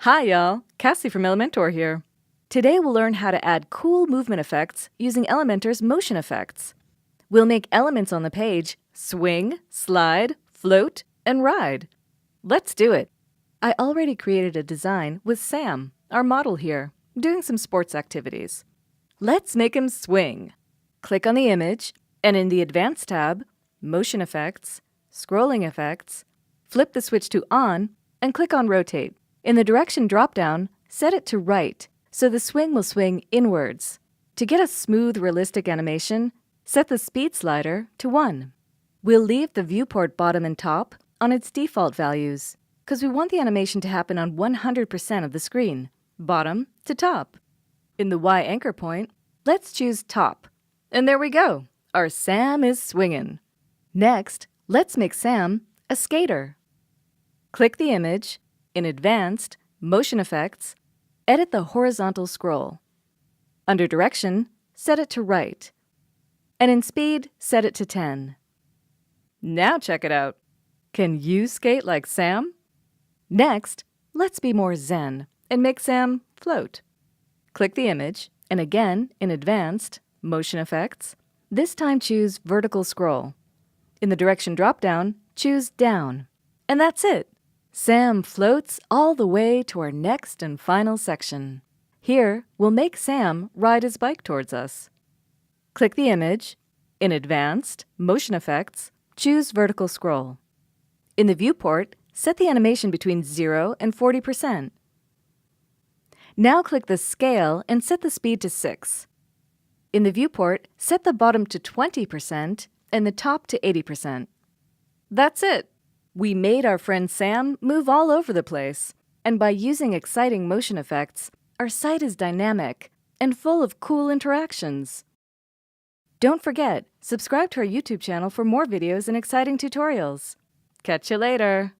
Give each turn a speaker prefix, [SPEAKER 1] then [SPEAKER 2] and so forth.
[SPEAKER 1] Hi y'all, Cassie from Elementor here. Today we'll learn how to add cool movement effects using Elementor's motion effects. We'll make elements on the page swing, slide, float, and ride. Let's do it. I already created a design with Sam, our model here, doing some sports activities. Let's make him swing. Click on the image, and in the Advanced tab, Motion Effects, Scrolling Effects, flip the switch to On, and click on Rotate. In the Direction drop-down, set it to right, so the swing will swing inwards. To get a smooth, realistic animation, set the speed slider to 1. We'll leave the viewport bottom and top on its default values, because we want the animation to happen on 100% of the screen, bottom to top. In the Y anchor point, let's choose top. And there we go! Our Sam is swinging. Next, let's make Sam a skater. Click the image, in Advanced, Motion Effects, edit the horizontal scroll. Under Direction, set it to right. And in Speed, set it to 10. Now check it out. Can you skate like Sam? Next, let's be more zen and make Sam float. Click the image, and again, in Advanced, Motion Effects, this time choose Vertical Scroll. In the Direction drop-down, choose Down. And that's it! Sam floats all the way to our next and final section. Here, we'll make Sam ride his bike towards us. Click the image. In Advanced, Motion Effects, choose Vertical Scroll. In the viewport, set the animation between 0 and 40%. Now click the Scale and set the speed to 6. In the viewport, set the bottom to 20% and the top to 80%. That's it! We made our friend Sam move all over the place. And by using exciting motion effects, our site is dynamic and full of cool interactions. Don't forget, subscribe to our YouTube channel for more videos and exciting tutorials. Catch you later!